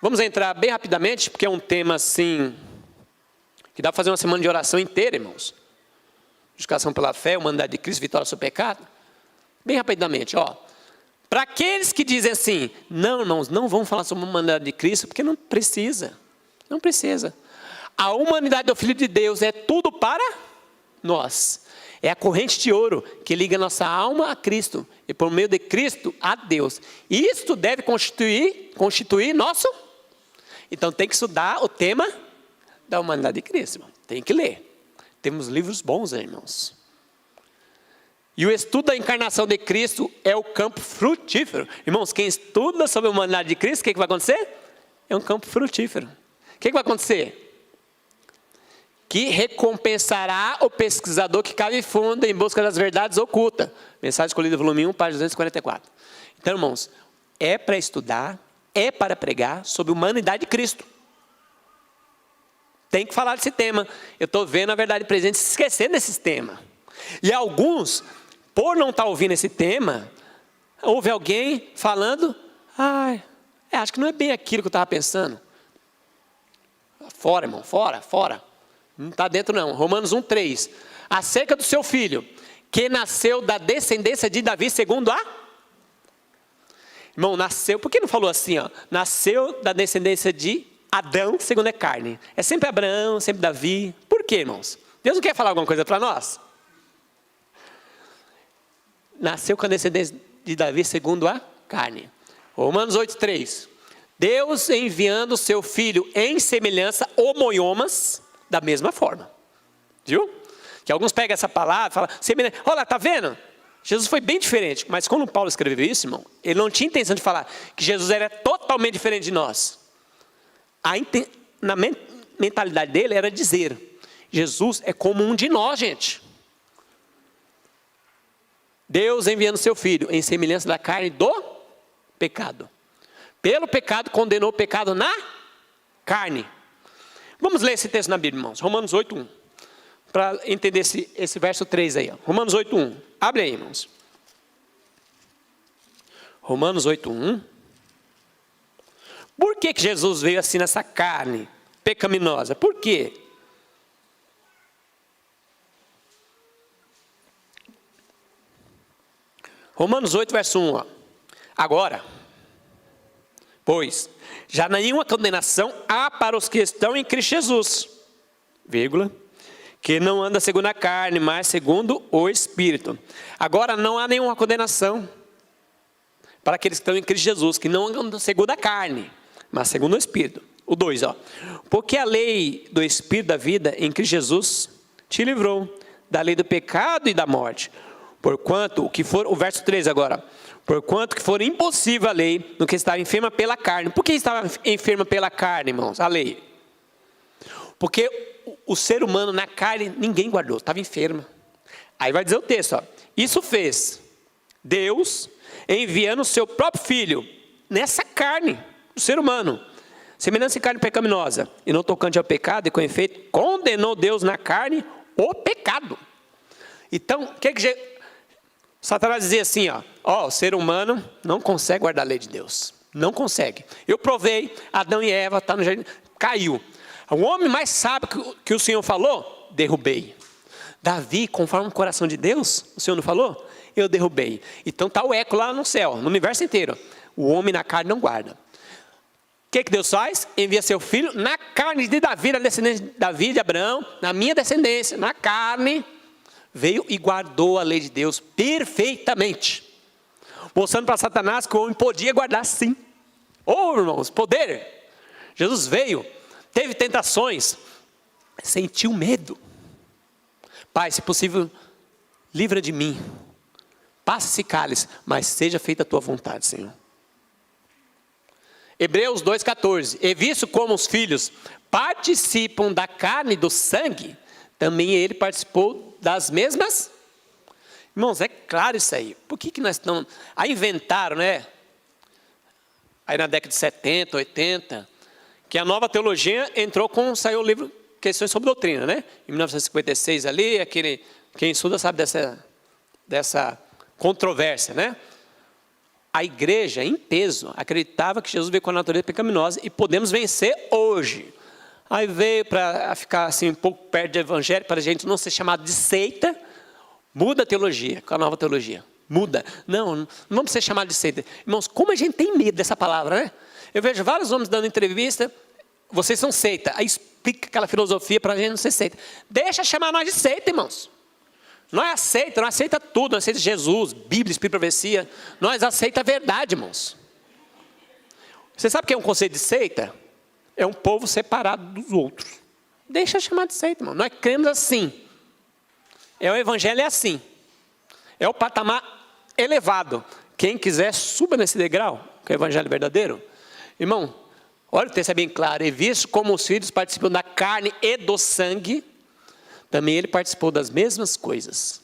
Vamos entrar bem rapidamente, porque é um tema assim, que dá para fazer uma semana de oração inteira, irmãos. Justificação pela fé, humanidade de Cristo, vitória sobre o pecado. Bem rapidamente, ó. Para aqueles que dizem assim, não, irmãos, não vamos falar sobre a humanidade de Cristo, porque não precisa. Não precisa. A humanidade do Filho de Deus é tudo para nós. É a corrente de ouro que liga nossa alma a Cristo. E por meio de Cristo a Deus. Isto deve constituir nosso. Então tem que estudar o tema da humanidade de Cristo, irmão. Tem que ler. Temos livros bons, irmãos. E o estudo da encarnação de Cristo é o campo frutífero. Irmãos, quem estuda sobre a humanidade de Cristo, o que vai acontecer? É um campo frutífero. O que vai acontecer? Que recompensará o pesquisador que cava fundo em busca das verdades ocultas. Mensagem escolhida, volume 1, página 244. Então, irmãos, é para estudar, é para pregar sobre a humanidade de Cristo. Tem que falar desse tema. Eu estou vendo a verdade presente se esquecendo desse tema. E alguns, por não estar ouvindo esse tema, ouve alguém falando, acho que não é bem aquilo que eu estava pensando. Fora, irmão, fora. Não está dentro não. Romanos 1:3. Acerca do seu filho, que nasceu da descendência de Davi segundo a... Irmão, nasceu, por que não falou assim, ó? Nasceu da descendência de Adão segundo a carne. É sempre Abraão, sempre Davi. Por quê, irmãos? Deus não quer falar alguma coisa para nós? Nasceu com a descendência de Davi segundo a carne. Romanos 8:3. Deus enviando o seu filho em semelhança homoiomas, da mesma forma. Viu? Que alguns pegam essa palavra e falam, semelhança. Olha, tá vendo? Jesus foi bem diferente. Mas quando Paulo escreveu isso, irmão, ele não tinha intenção de falar que Jesus era totalmente diferente de nós. Na mentalidade dele era dizer, Jesus é como um de nós, gente. Deus enviando seu filho em semelhança da carne do pecado. Pelo pecado condenou o pecado na carne. Vamos ler esse texto na Bíblia, irmãos. Romanos 8:1. Para entender esse verso 3 aí. Ó. Romanos 8:1. Abre aí, irmãos. Romanos 8:1. Por que Jesus veio assim nessa carne pecaminosa? Por quê? Romanos 8, verso 1. Ó. Agora, pois, já nenhuma condenação há para os que estão em Cristo Jesus, vírgula, que não anda segundo a carne, mas segundo o Espírito. Agora não há nenhuma condenação para aqueles que estão em Cristo Jesus, que não andam segundo a carne, mas segundo o Espírito. O 2, ó. Porque a lei do Espírito da vida em Cristo Jesus te livrou da lei do pecado e da morte. Porquanto, o verso 3 agora. Porquanto que for impossível a lei no que estava enferma pela carne. Por que estava enferma pela carne, irmãos? A lei. Porque o ser humano na carne, ninguém guardou, estava enferma. Aí vai dizer o texto, ó. Isso fez Deus enviando o seu próprio filho nessa carne, o ser humano. Semelhança em carne pecaminosa. E não tocante ao pecado, e com efeito, condenou Deus na carne o pecado. Então, o que Satanás dizia assim, ó, o ser humano não consegue guardar a lei de Deus. Não consegue. Eu provei, Adão e Eva, está no jardim, caiu. O homem mais sábio que o Senhor falou, derrubei. Davi, conforme o coração de Deus, o Senhor não falou? Eu derrubei. Então está o eco lá no céu, no universo inteiro. O homem na carne não guarda. O que Deus faz? Envia seu filho na carne de Davi, na descendência de Davi, de Abraão, na minha descendência, na carne. Veio e guardou a lei de Deus perfeitamente. Mostrando para Satanás que o homem podia guardar sim. Irmãos, poder. Jesus veio, teve tentações, sentiu medo. Pai, se possível, livra de mim. Passe esse cálice, mas seja feita a tua vontade, Senhor. Hebreus 2,14. E visto como os filhos participam da carne e do sangue, também ele participou das mesmas. Irmãos, é claro isso aí. Por que nós estamos... Aí inventaram, né? Aí na década de 70, 80, que a nova teologia saiu o livro Questões sobre Doutrina, né? Em 1956 ali, quem estuda sabe dessa controvérsia, né? A igreja, em peso, acreditava que Jesus veio com a natureza pecaminosa e podemos vencer hoje. Aí veio para ficar assim, um pouco perto do evangelho, para a gente não ser chamado de seita. Muda a teologia, com a nova teologia. Muda. Não vamos ser chamados de seita. Irmãos, como a gente tem medo dessa palavra, né? Eu vejo vários homens dando entrevista, vocês são seita. Aí explica aquela filosofia para a gente não ser seita. Deixa chamar nós de seita, irmãos. Nós aceita tudo, nós aceita Jesus, Bíblia, Espírito e Profecia. Nós aceita a verdade, irmãos. Você sabe o que é um conceito de seita? É um povo separado dos outros. Deixa chamar de seita, irmão. Nós cremos assim. O evangelho é assim. É o patamar elevado. Quem quiser, suba nesse degrau, que é o evangelho verdadeiro. Irmão, olha o texto é bem claro. E visto como os filhos participam da carne e do sangue, também ele participou das mesmas coisas.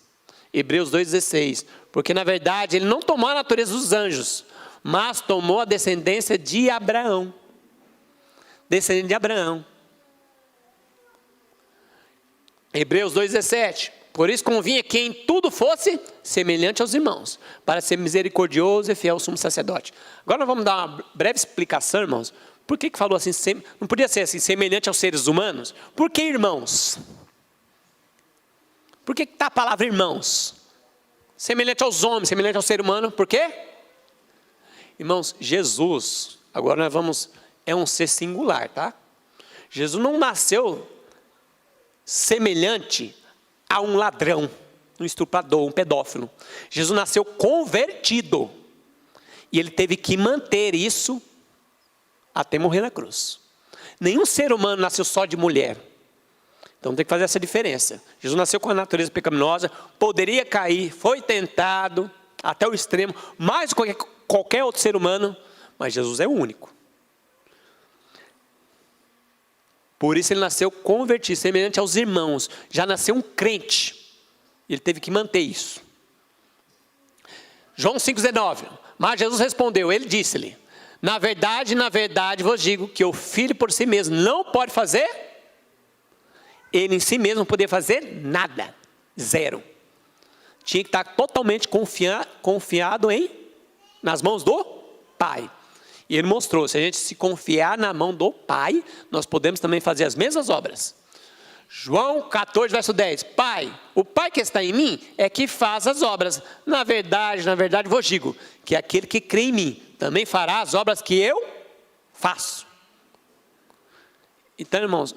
Hebreus 2,16. Porque na verdade ele não tomou a natureza dos anjos, mas tomou a descendência de Abraão. Descendente de Abraão. Hebreus 2,17. Por isso convinha que em tudo fosse semelhante aos irmãos, para ser misericordioso e fiel ao sumo sacerdote. Agora nós vamos dar uma breve explicação, irmãos. Por que falou assim? Não podia ser assim, semelhante aos seres humanos? Por que irmãos? Por que está a palavra irmãos? Semelhante aos homens, semelhante ao ser humano, por quê? Irmãos, Jesus, agora nós vamos, é um ser singular, tá? Jesus não nasceu semelhante a um ladrão, um estuprador, um pedófilo. Jesus nasceu convertido. E ele teve que manter isso até morrer na cruz. Nenhum ser humano nasceu só de mulher. Então tem que fazer essa diferença. Jesus nasceu com a natureza pecaminosa, poderia cair, foi tentado até o extremo, mais do que qualquer outro ser humano, mas Jesus é o único. Por isso ele nasceu convertido, semelhante aos irmãos. Já nasceu um crente. Ele teve que manter isso. João 5,19. Mas Jesus respondeu, ele disse-lhe: na verdade vos digo que o filho por si mesmo não pode fazer. Ele em si mesmo não podia fazer nada. Zero. Tinha que estar totalmente confiado nas mãos do Pai. E ele mostrou, se a gente se confiar na mão do Pai, nós podemos também fazer as mesmas obras. João 14, verso 10. Pai, o Pai que está em mim é que faz as obras. Na verdade vos digo, que aquele que crê em mim também fará as obras que eu faço. Então, irmãos,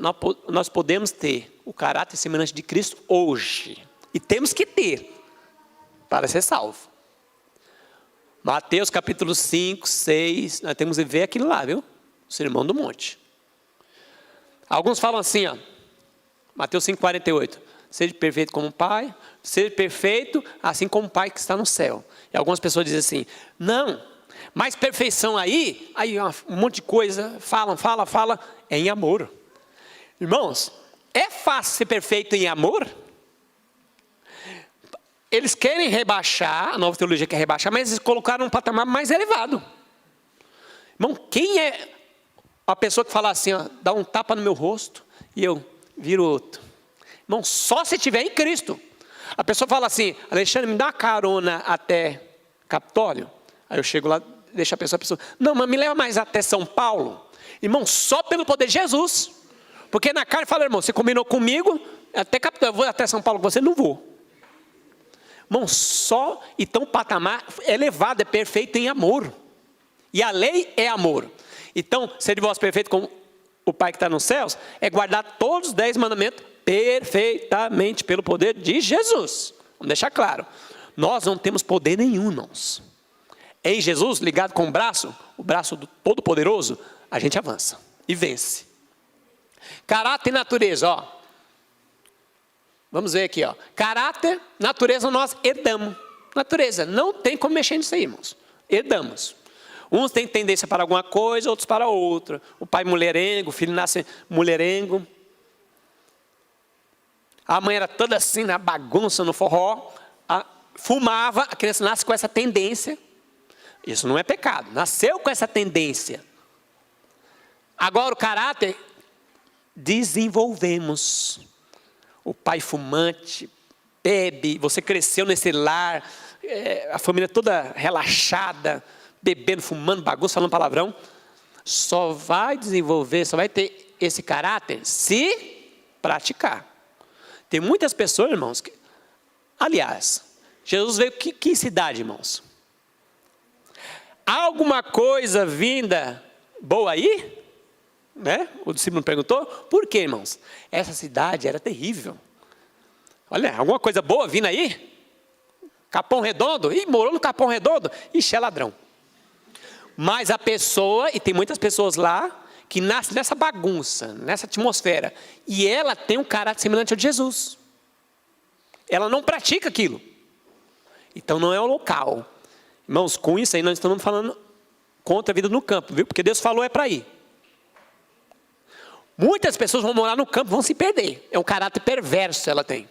nós podemos ter o caráter semelhante de Cristo hoje. E temos que ter, para ser salvo. Mateus capítulo 5, 6, nós temos que ver aquilo lá, viu? O Sermão do Monte. Alguns falam assim, ó, Mateus 5, 48. Seja perfeito como o Pai, seja perfeito assim como o Pai que está no céu. E algumas pessoas dizem assim, não, mas perfeição aí um monte de coisa, fala, é em amor. Irmãos, é fácil ser perfeito em amor? Eles querem rebaixar, a nova teologia quer rebaixar, mas eles colocaram um patamar mais elevado. Irmão, quem é a pessoa que fala assim, ó, dá um tapa no meu rosto e eu viro outro? Irmão, só se estiver em Cristo. A pessoa fala assim, Alexandre, me dá uma carona até Capitólio. Aí eu chego lá, deixo a pessoa, não, mas me leva mais até São Paulo. Irmão, só pelo poder de Jesus. Porque na carne fala, irmão, você combinou comigo, até Capitólio, eu vou até São Paulo com você, não vou. Irmão, só, então o patamar elevado, é perfeito em amor. E a lei é amor. Então, ser de vós perfeito como o Pai que está nos céus, é guardar todos os 10 mandamentos perfeitamente pelo poder de Jesus. Vamos deixar claro. Nós não temos poder nenhum, irmãos. Em Jesus, ligado com o braço do Todo-Poderoso, a gente avança e vence. Caráter e natureza, ó. Vamos ver aqui, ó. Caráter, natureza nós herdamos. Natureza, não tem como mexer nisso aí, irmãos. Herdamos. Uns têm tendência para alguma coisa, outros para outra. O pai mulherengo, o filho nasce mulherengo. A mãe era toda assim, na bagunça, no forró. Fumava, a criança nasce com essa tendência. Isso não é pecado, nasceu com essa tendência. Agora o caráter, desenvolvemos. O pai fumante, bebe, você cresceu nesse lar, a família toda relaxada, bebendo, fumando, bagunça, falando palavrão. Só vai desenvolver, só vai ter esse caráter se praticar. Tem muitas pessoas, irmãos, que... Aliás, Jesus veio que cidade, irmãos? Há alguma coisa vinda boa aí? Né? O discípulo perguntou. Por quê, irmãos? Essa cidade era terrível. Olha, alguma coisa boa vindo aí? Capão Redondo? Ih, morou no Capão Redondo? Ixi, é ladrão. Mas a pessoa, e tem muitas pessoas lá, que nascem nessa bagunça, nessa atmosfera. E ela tem um caráter semelhante ao de Jesus. Ela não pratica aquilo. Então não é o local. Irmãos, com isso aí nós estamos falando contra a vida no campo, viu? Porque Deus falou é para ir. Muitas pessoas vão morar no campo, vão se perder. É um caráter perverso ela tem.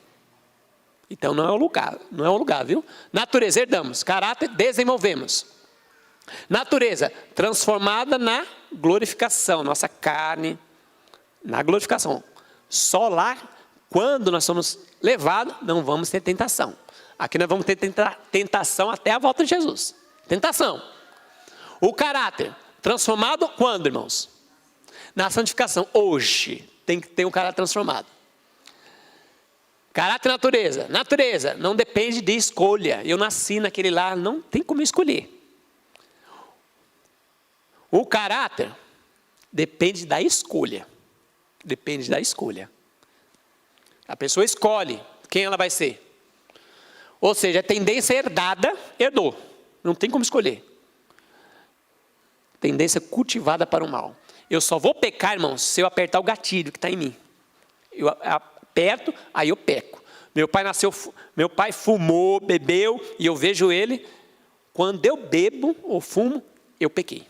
Então não é o lugar, não é o lugar, viu? Natureza herdamos, caráter desenvolvemos. Natureza transformada na glorificação, nossa carne na glorificação. Só lá, quando nós somos levados, não vamos ter tentação. Aqui nós vamos ter tentação até a volta de Jesus. Tentação. O caráter transformado quando, irmãos? Na santificação. Hoje tem que ter um caráter transformado. Caráter e natureza. Natureza não depende de escolha. Eu nasci naquele lar, não tem como escolher. O caráter depende da escolha. Depende da escolha. A pessoa escolhe quem ela vai ser. Ou seja, a tendência herdada, herdou. Não tem como escolher. Tendência cultivada para o mal. Eu só vou pecar, irmãos, se eu apertar o gatilho que está em mim. Eu aperto, aí eu peco. Meu pai fumou, bebeu, e eu vejo ele. Quando eu bebo ou fumo, eu pequei.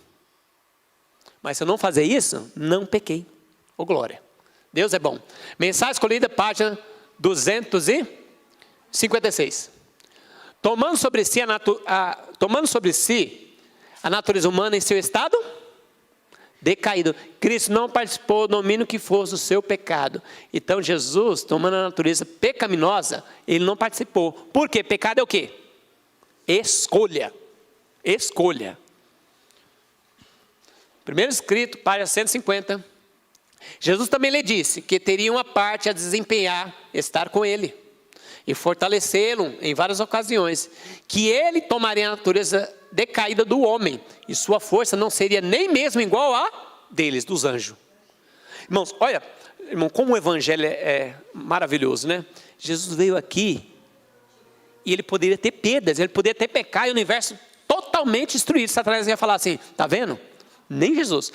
Mas se eu não fazer isso, não pequei. Ô glória. Deus é bom. Mensagem escolhida, página 256. Tomando sobre si a natureza humana em seu estado decaído. Cristo não participou do domínio que fosse o seu pecado. Então Jesus, tomando a natureza pecaminosa, ele não participou. Por quê? Pecado é o quê? Escolha. Escolha. Primeiro escrito, página 150. Jesus também lhe disse que teria uma parte a desempenhar, estar com ele e fortalecê-lo em várias ocasiões, que ele tomaria a natureza decaída do homem, e sua força não seria nem mesmo igual a deles, dos anjos. Irmãos, olha, irmão, como o evangelho é maravilhoso, né? Jesus veio aqui, e ele poderia ter perdas, ele poderia ter pecado, e o universo totalmente destruído. Satanás ia falar assim, tá vendo? Nem Jesus.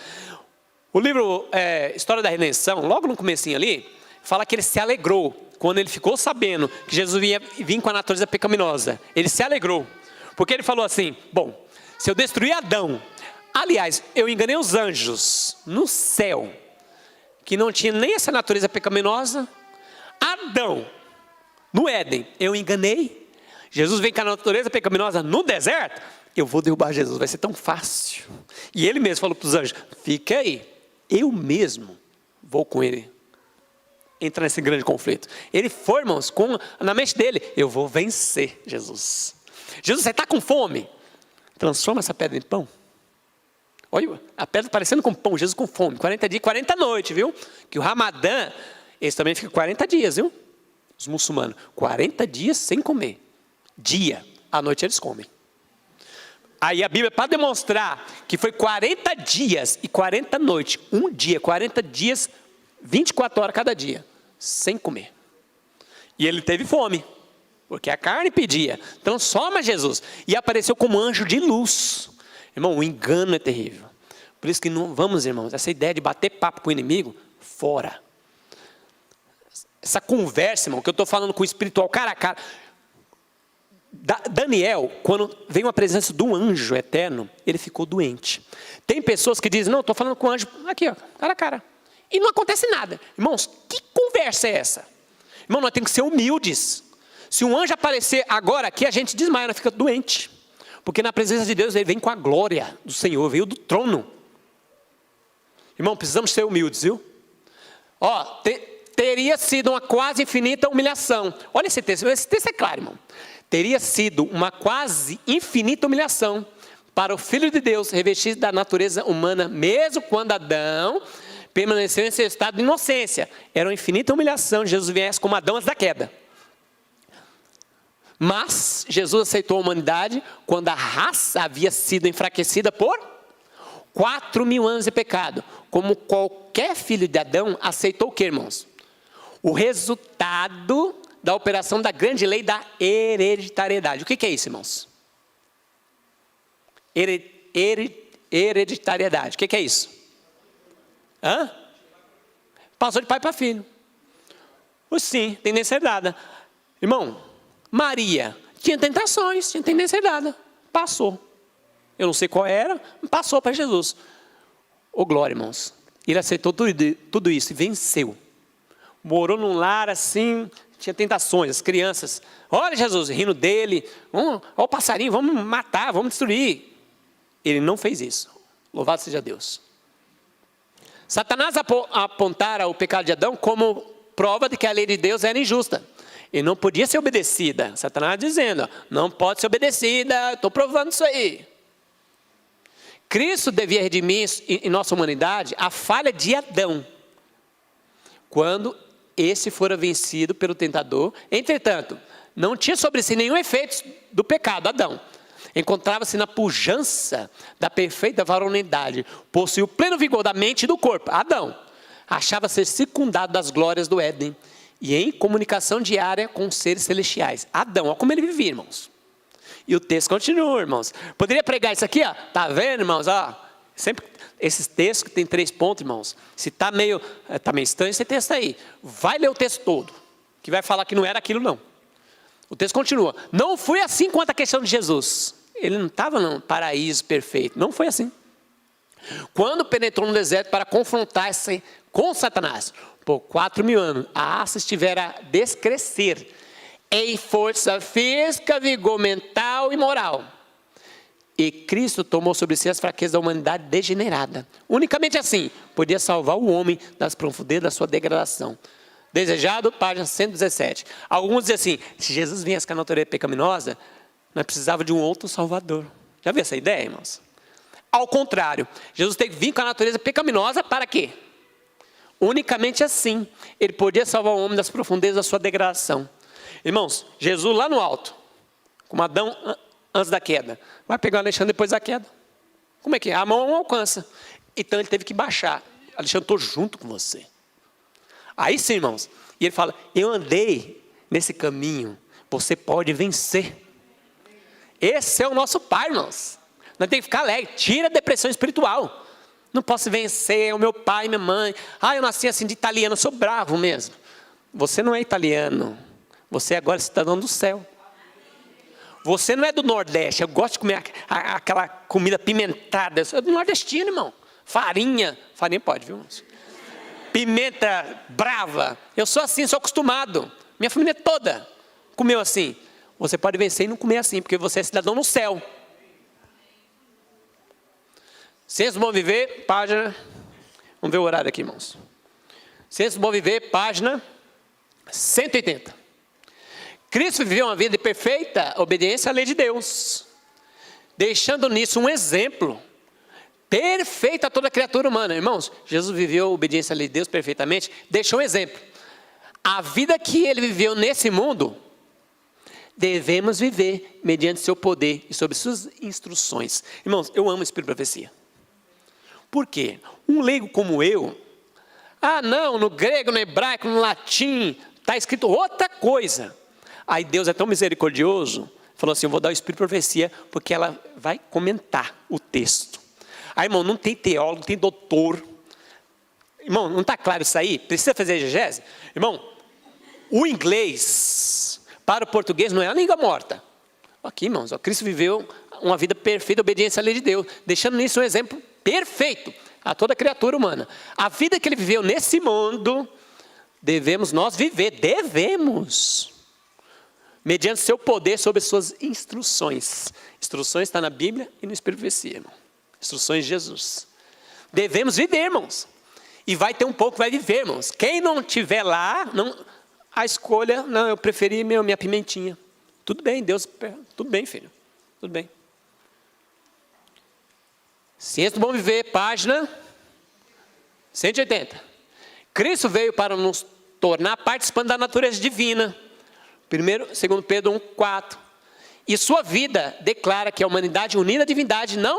O livro História da Redenção, logo no comecinho ali, fala que ele se alegrou, quando ele ficou sabendo que Jesus vinha com a natureza pecaminosa. Ele se alegrou, porque ele falou assim, bom, se eu destruir Adão, aliás, eu enganei os anjos no céu, que não tinha nem essa natureza pecaminosa. Adão, no Éden, eu enganei. Jesus vem com a natureza pecaminosa no deserto, eu vou derrubar Jesus, vai ser tão fácil. E ele mesmo falou para os anjos, fica aí, eu mesmo vou com ele entrar nesse grande conflito. Ele foi, irmãos, na mente dele, eu vou vencer Jesus. Jesus, você está com fome? Transforma essa pedra em pão. Olha, a pedra parecendo com pão, Jesus com fome, 40 dias, 40 noites, viu? Que o Ramadã, eles também ficam 40 dias, viu? Os muçulmanos, 40 dias sem comer. Dia, à noite eles comem. Aí a Bíblia, para demonstrar que foi 40 dias e 40 noites, um dia, 40 dias, 24 horas cada dia, sem comer. E ele teve fome, porque a carne pedia, transforma Jesus. E apareceu como anjo de luz. Irmão, o engano é terrível. Por isso que não vamos, irmãos, essa ideia de bater papo com o inimigo, fora. Essa conversa, irmão, que eu estou falando com o espiritual, cara a cara. Daniel, quando veio a presença do anjo eterno, ele ficou doente. Tem pessoas que dizem, não, estou falando com o anjo, aqui ó, cara a cara. E não acontece nada. Irmãos, que conversa é essa? Irmão, nós temos que ser humildes. Se um anjo aparecer agora aqui, a gente desmaia, nós fica doente. Porque na presença de Deus, ele vem com a glória do Senhor, veio do trono. Irmão, precisamos ser humildes, viu? Ó, teria sido uma quase infinita humilhação. Olha esse texto é claro, irmão. Teria sido uma quase infinita humilhação para o Filho de Deus, revestido da natureza humana, mesmo quando Adão permaneceu em seu estado de inocência. Era uma infinita humilhação, Jesus viesse como Adão antes da queda. Mas Jesus aceitou a humanidade quando a raça havia sido enfraquecida por 4.000 anos de pecado. Como qualquer filho de Adão, aceitou o que, irmãos? O resultado da operação da grande lei da hereditariedade. O que é isso, irmãos? Hereditariedade. O que é isso? Passou de pai para filho. Sim, tendência herdada. Irmão, Maria tinha tentações, tinha tendência herdada. Passou. Eu não sei qual era, passou para Jesus. Glória, irmãos. Ele aceitou tudo isso e venceu. Morou num lar assim, tinha tentações, as crianças. Olha Jesus, rindo dele. Olha o passarinho, vamos matar, vamos destruir. Ele não fez isso. Louvado seja Deus. Satanás apontara o pecado de Adão como prova de que a lei de Deus era injusta. E não podia ser obedecida. Satanás dizendo, não pode ser obedecida, estou provando isso aí. Cristo devia redimir em nossa humanidade a falha de Adão, quando esse fora vencido pelo tentador. Entretanto, não tinha sobre si nenhum efeito do pecado, Adão. Encontrava-se na pujança da perfeita varonilidade, possuía o pleno vigor da mente e do corpo, Adão. Achava-se circundado das glórias do Éden e em comunicação diária com os seres celestiais. Adão, olha como ele vivia, irmãos. E o texto continua, irmãos. Poderia pregar isso aqui, ó. Tá vendo, irmãos? Sempre esses textos que tem 3 pontos, irmãos. Se está meio estranho esse texto aí, vai ler o texto todo, que vai falar que não era aquilo não. O texto continua. Não foi assim quanto a questão de Jesus. Ele não estava no paraíso perfeito. Não foi assim. Quando penetrou no deserto para confrontar-se com Satanás, por 4.000 anos, a raça estivera a descrescer em força física, vigor mental e moral. E Cristo tomou sobre si as fraquezas da humanidade degenerada. Unicamente assim, podia salvar o homem das profundezas da sua degradação. Desejado, página 117. Alguns dizem assim, se Jesus viesse com a natureza pecaminosa, nós precisávamos de um outro salvador. Já viu essa ideia, irmãos? Ao contrário, Jesus teve que vir com a natureza pecaminosa para quê? Unicamente assim, ele podia salvar o homem das profundezas da sua degradação. Irmãos, Jesus lá no alto, como Adão antes da queda, vai pegar o Alexandre depois da queda. Como é que é? A mão não alcança. Então ele teve que baixar. Alexandre, estou junto com você. Aí sim, irmãos. E ele fala, eu andei nesse caminho, você pode vencer. Esse é o nosso Pai, irmãos. Nós temos que ficar alegre, tira a depressão espiritual. Não posso vencer, é o meu pai, minha mãe. Eu nasci assim de italiano, eu sou bravo mesmo. Você não é italiano. Você agora é cidadão do céu. Você não é do Nordeste. Eu gosto de comer aquela comida pimentada. Eu sou do nordestino, irmão. Farinha pode, viu, irmãos? Pimenta brava. Eu sou assim, sou acostumado. Minha família toda comeu assim. Você pode vencer e não comer assim, porque você é cidadão no céu. Ciência do Bom Viver, página... Vamos ver o horário aqui, irmãos. Ciência do Bom Viver, página 180. Cristo viveu uma vida de perfeita obediência à lei de Deus, deixando nisso um exemplo perfeito a toda criatura humana. Irmãos, Jesus viveu a obediência à lei de Deus perfeitamente, deixou um exemplo. A vida que ele viveu nesse mundo, devemos viver mediante seu poder e sob suas instruções. Irmãos, eu amo o Espírito de Profecia. Por quê? Um leigo como eu, não, no grego, no hebraico, no latim, está escrito outra coisa. Aí Deus é tão misericordioso, falou assim, eu vou dar o Espírito de Profecia, porque ela vai comentar o texto. Aí, irmão, não tem teólogo, não tem doutor. Irmão, não está claro isso aí? Precisa fazer exegese? Irmão, o inglês para o português não é a língua morta. Aqui, irmãos, Cristo viveu uma vida perfeita, obediência à lei de Deus, deixando nisso um exemplo perfeito a toda criatura humana. A vida que ele viveu nesse mundo, devemos nós viver, mediante seu poder sobre suas instruções. Instruções está na Bíblia e no Espírito de Profecia, irmão. Instruções de Jesus. Devemos viver, irmãos. E vai ter um pouco, vai viver, irmãos. Quem não estiver lá, a escolha, não, eu preferi minha pimentinha. Tudo bem, Deus, tudo bem, filho. Tudo bem. Ciência do Bom Viver, página 180. Cristo veio para nos tornar participantes da natureza divina. 2 Pedro 1,4. E sua vida declara que a humanidade unida à divindade não...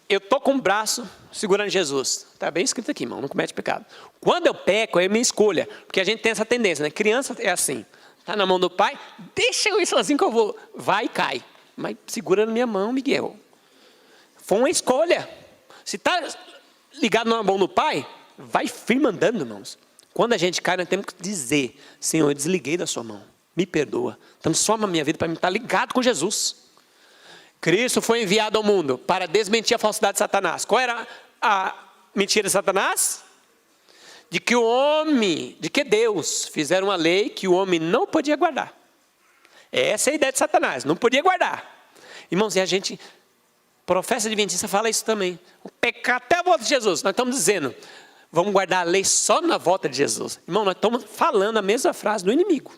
Eu estou com o braço segurando Jesus. Está bem escrito aqui, irmão, não comete pecado. Quando eu peco, é minha escolha. Porque a gente tem essa tendência, né? Criança é assim. Está na mão do pai, deixa eu ir sozinho que eu vou. Vai e cai. Mas segura na minha mão, Miguel. Foi uma escolha. Se está ligado na mão do pai, vai firme andando, irmãos. Quando a gente cai, nós temos que dizer: Senhor, eu desliguei da sua mão. Me perdoa. Transforma a minha vida para me estar ligado com Jesus. Cristo foi enviado ao mundo para desmentir a falsidade de Satanás. Qual era a mentira de Satanás? De que Deus fizeram uma lei que o homem não podia guardar. Essa é a ideia de Satanás, não podia guardar. Irmãos, e a gente, professa adventista, fala isso também. O pecar até a volta de Jesus. Nós estamos dizendo, vamos guardar a lei só na volta de Jesus. Irmão, nós estamos falando a mesma frase do inimigo.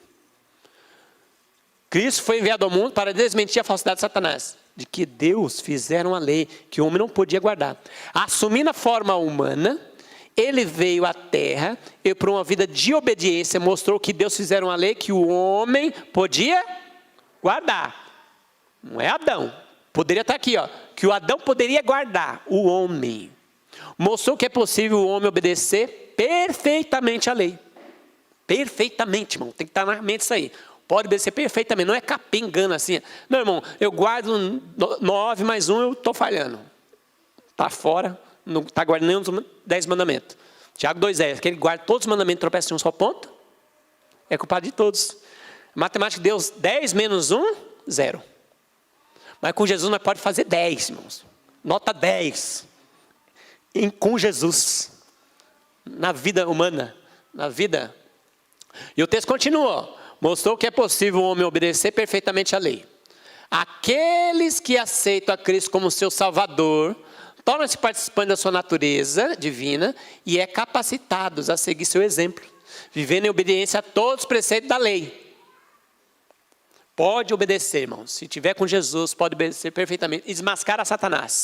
Cristo foi enviado ao mundo para desmentir a falsidade de Satanás. De que Deus fizeram uma lei que o homem não podia guardar. Assumindo a forma humana, ele veio à terra e por uma vida de obediência mostrou que Deus fizeram uma lei que o homem podia guardar. Não é Adão. Poderia estar aqui, ó, que o Adão poderia guardar, o homem. Mostrou que é possível o homem obedecer perfeitamente à lei. Perfeitamente, irmão. Tem que estar na mente isso aí. Pode obedecer perfeitamente, não é capengando assim. Não, irmão, eu guardo 9 mais 1, eu estou falhando. Está fora, não está guardando nenhum dos 10 mandamentos. Tiago 2,10, aquele que guarda todos os mandamentos e tropeça em um só ponto, é culpado de todos. Matemática de Deus, 10 menos 1, 0. Mas com Jesus nós podemos fazer 10, irmãos. Nota 10. Com Jesus. Na vida humana, na vida. E o texto continua. Mostrou que é possível o homem obedecer perfeitamente à lei. Aqueles que aceitam a Cristo como seu Salvador, tornam-se participantes da sua natureza divina e é capacitados a seguir seu exemplo, vivendo em obediência a todos os preceitos da lei. Pode obedecer, irmãos. Se tiver com Jesus, pode obedecer perfeitamente e desmascarar Satanás.